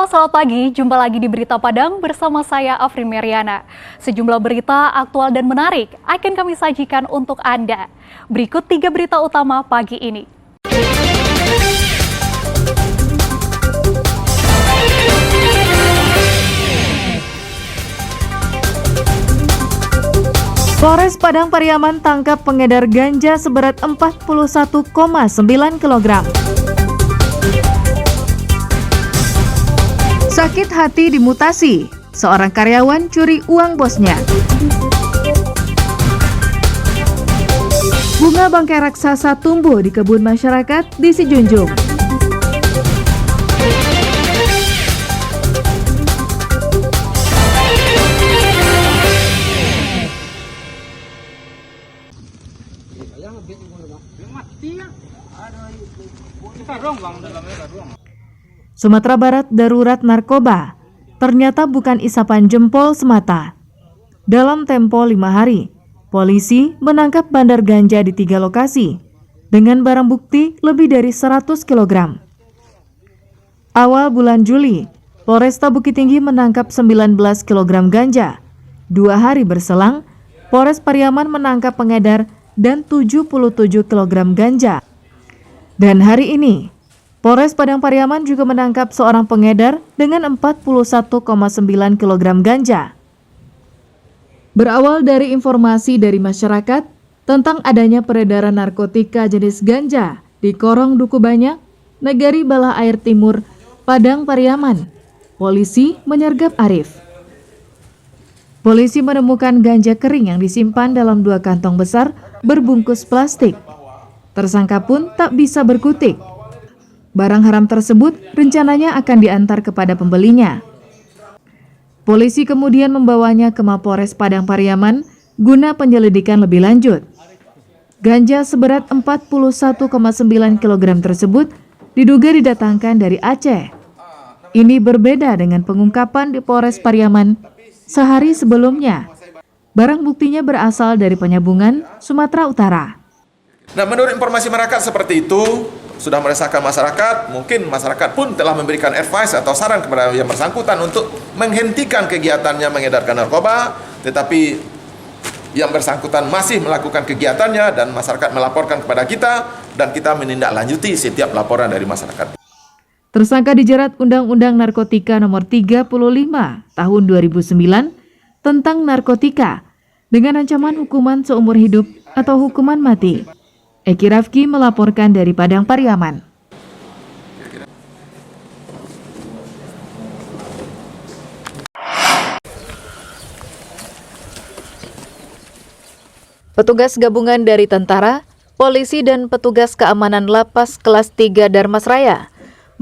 selamat pagi. Jumpa lagi di Berita Padang bersama saya Afri Meriana. Sejumlah berita aktual dan menarik akan kami sajikan untuk Anda. Berikut 3 berita utama pagi ini. Polres Padang Pariaman tangkap pengedar ganja seberat 41,9 kg. Sakit hati dimutasi, seorang karyawan curi uang bosnya. Bunga bangkai raksasa tumbuh di kebun masyarakat di Sijunjung. Sumatera Barat darurat narkoba, ternyata bukan isapan jempol semata. Dalam tempo 5 hari, polisi menangkap bandar ganja di 3 lokasi, dengan barang bukti lebih dari 100 kg. Awal bulan Juli, Polresta Bukit Tinggi menangkap 19 kg ganja. 2 hari berselang, Polres Pariaman menangkap pengedar dan 77 kg ganja. Dan hari ini, Polres Padang Pariaman juga menangkap seorang pengedar dengan 41,9 kg ganja. Berawal dari informasi dari masyarakat tentang adanya peredaran narkotika jenis ganja di Korong Duku Banyak, Negari Bala Air Timur, Padang Pariaman, polisi menyergap Arif. Polisi menemukan ganja kering yang disimpan dalam 2 kantong besar berbungkus plastik. Tersangka pun tak bisa berkutik. Barang haram tersebut rencananya akan diantar kepada pembelinya. Polisi kemudian membawanya ke Mapores Padang Pariaman guna penyelidikan lebih lanjut. Ganja seberat 41,9 kg tersebut diduga didatangkan dari Aceh. Ini berbeda dengan pengungkapan di Polres Pariaman sehari sebelumnya. Barang buktinya berasal dari Penyambungan, Sumatera Utara. Nah, menurut informasi masyarakat seperti itu, sudah meresahkan masyarakat, mungkin masyarakat pun telah memberikan advice atau saran kepada yang bersangkutan untuk menghentikan kegiatannya mengedarkan narkoba, tetapi yang bersangkutan masih melakukan kegiatannya dan masyarakat melaporkan kepada kita dan kita menindaklanjuti setiap laporan dari masyarakat. Tersangka dijerat Undang-Undang Narkotika Nomor 35 Tahun 2009 tentang narkotika dengan ancaman hukuman seumur hidup atau hukuman mati. Eki Rafki melaporkan dari Padang Pariaman. Petugas gabungan dari tentara, polisi dan petugas keamanan lapas kelas 3 Darmasraya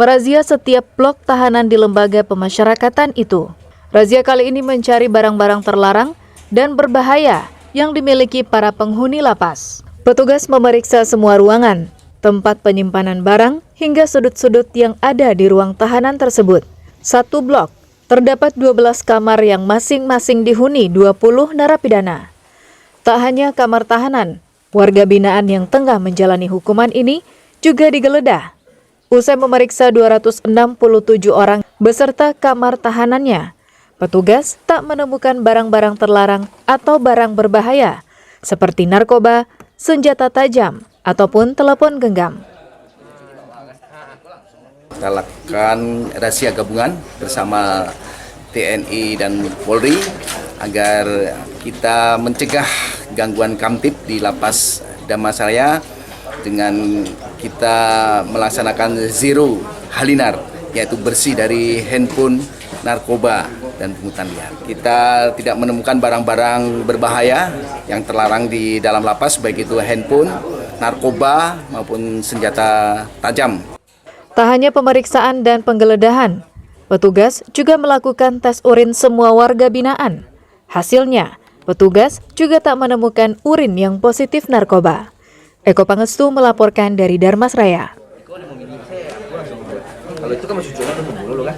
merazia setiap blok tahanan di lembaga pemasyarakatan itu. Razia kali ini mencari barang-barang terlarang dan berbahaya yang dimiliki para penghuni lapas. Petugas memeriksa semua ruangan, tempat penyimpanan barang, hingga sudut-sudut yang ada di ruang tahanan tersebut. 1 blok, terdapat 12 kamar yang masing-masing dihuni 20 narapidana. Tak hanya kamar tahanan, warga binaan yang tengah menjalani hukuman ini juga digeledah. Usai memeriksa 267 orang beserta kamar tahanannya, petugas tak menemukan barang-barang terlarang atau barang berbahaya, seperti narkoba, senjata tajam, ataupun telepon genggam. Kita lakukan razia gabungan bersama TNI dan Polri agar kita mencegah gangguan kamtib di lapas Darmasraya dengan kita melaksanakan zero halinar, yaitu bersih dari handphone, narkoba, dan pungutan liar. Kita tidak menemukan barang-barang berbahaya yang terlarang di dalam lapas, baik itu handphone, narkoba, maupun senjata tajam. Tak hanya pemeriksaan dan penggeledahan, petugas juga melakukan tes urin semua warga binaan. Hasilnya, petugas juga tak menemukan urin yang positif narkoba. Eko Pangestu melaporkan dari Darmasraya. Kalau itu kan masih jualan dulu kan?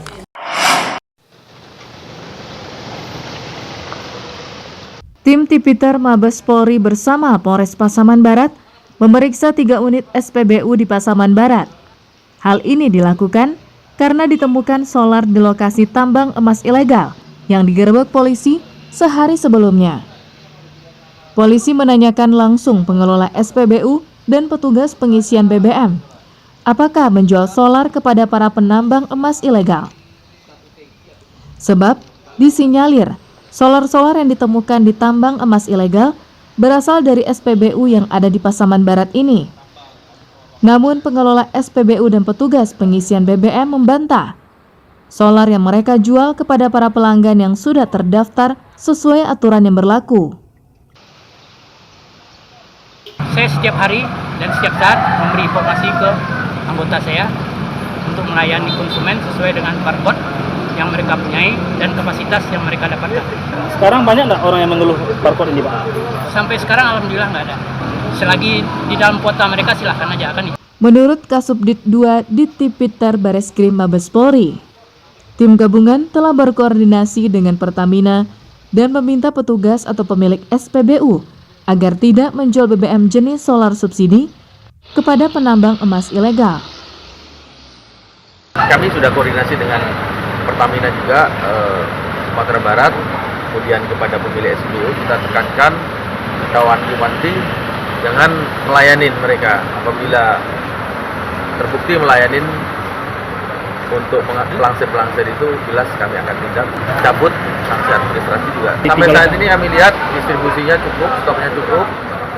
Tim Tipiter Mabes Polri bersama Polres Pasaman Barat memeriksa 3 unit SPBU di Pasaman Barat. Hal ini dilakukan karena ditemukan solar di lokasi tambang emas ilegal yang digerebek polisi sehari sebelumnya. Polisi menanyakan langsung pengelola SPBU dan petugas pengisian BBM, apakah menjual solar kepada para penambang emas ilegal. Sebab disinyalir solar-solar yang ditemukan di tambang emas ilegal berasal dari SPBU yang ada di Pasaman Barat ini. Namun pengelola SPBU dan petugas pengisian BBM membantah solar yang mereka jual kepada para pelanggan yang sudah terdaftar sesuai aturan yang berlaku. Saya setiap hari dan setiap saat memberi informasi ke anggota saya untuk melayani konsumen sesuai dengan barcode yang mereka punyai dan kapasitas yang mereka dapatkan. Sekarang banyak nggak orang yang mengeluh barcode ini, Pak? Sampai sekarang alhamdulillah nggak ada. Selagi di dalam kuota mereka silahkan aja akan. Menurut Kasubdit 2 Ditipiter Bareskrim Mabes Polri, tim gabungan telah berkoordinasi dengan Pertamina dan meminta petugas atau pemilik SPBU agar tidak menjual BBM jenis solar subsidi kepada penambang emas ilegal. Kami sudah koordinasi dengan Pertamina juga Sumatera Barat, kemudian kepada pemilik SPBU kita tekankan kawan Wanti jangan melayanin mereka. Apabila terbukti melayanin untuk pelangsir-pelangsir itu, jelas kami akan tindak, cabut sanksi administrasi juga. Sampai saat ini kami lihat distribusinya cukup, stoknya cukup,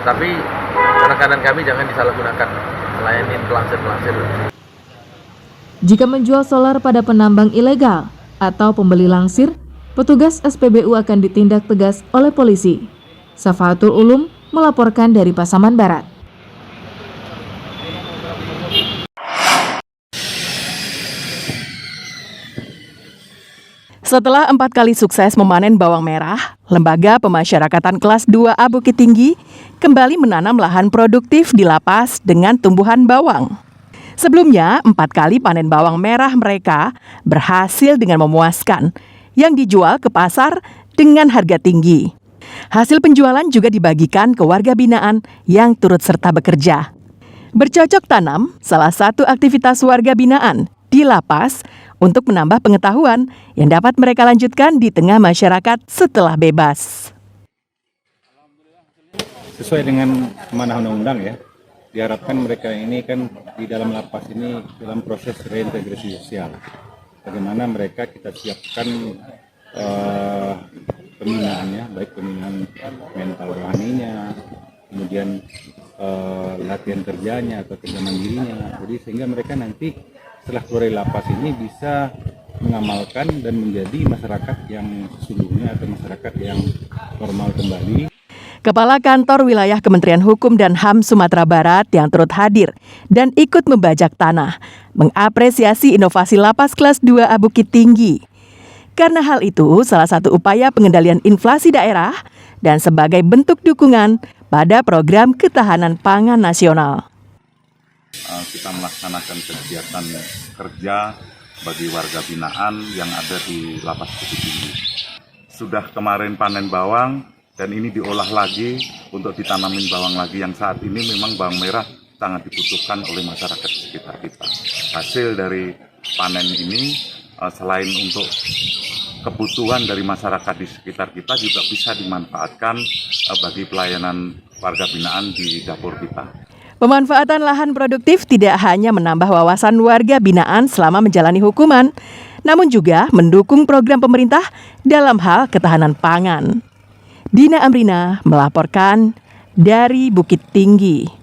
tapi penekanan kami jangan disalahgunakan melayanin pelangsir-pelangsir. Jika menjual solar pada penambang ilegal atau pembeli langsir, petugas SPBU akan ditindak tegas oleh polisi. Safahatul Ulum melaporkan dari Pasaman Barat. Setelah 4 kali sukses memanen bawang merah, Lembaga Pemasyarakatan Kelas 2A Bukit Tinggi kembali menanam lahan produktif di lapas dengan tumbuhan bawang. Sebelumnya, 4 kali panen bawang merah mereka berhasil dengan memuaskan, yang dijual ke pasar dengan harga tinggi. Hasil penjualan juga dibagikan ke warga binaan yang turut serta bekerja. Bercocok tanam, salah satu aktivitas warga binaan di lapas untuk menambah pengetahuan yang dapat mereka lanjutkan di tengah masyarakat setelah bebas. Sesuai dengan amanah undang-undang ya, diharapkan mereka ini kan di dalam lapas ini dalam proses reintegrasi sosial. Bagaimana mereka kita siapkan pembinaannya, baik pembinaan mental rohaninya, kemudian latihan kerjanya atau kerja mandirinya. Jadi sehingga mereka nanti setelah keluar dari lapas ini bisa mengamalkan dan menjadi masyarakat yang sesungguhnya atau masyarakat yang normal kembali. Kepala Kantor Wilayah Kementerian Hukum dan HAM Sumatera Barat yang turut hadir dan ikut membajak tanah mengapresiasi inovasi lapas kelas 2A Bukit Tinggi. Karena hal itu salah satu upaya pengendalian inflasi daerah dan sebagai bentuk dukungan pada program ketahanan pangan nasional. Kita melaksanakan kegiatan kerja bagi warga binaan yang ada di Lapas Bukit Tinggi. Sudah kemarin panen bawang dan ini diolah lagi untuk ditanamin bawang lagi yang saat ini memang bawang merah sangat dibutuhkan oleh masyarakat di sekitar kita. Hasil dari panen ini selain untuk kebutuhan dari masyarakat di sekitar kita juga bisa dimanfaatkan bagi pelayanan warga binaan di dapur kita. Pemanfaatan lahan produktif tidak hanya menambah wawasan warga binaan selama menjalani hukuman, namun juga mendukung program pemerintah dalam hal ketahanan pangan. Dina Amrina melaporkan dari Bukit Tinggi.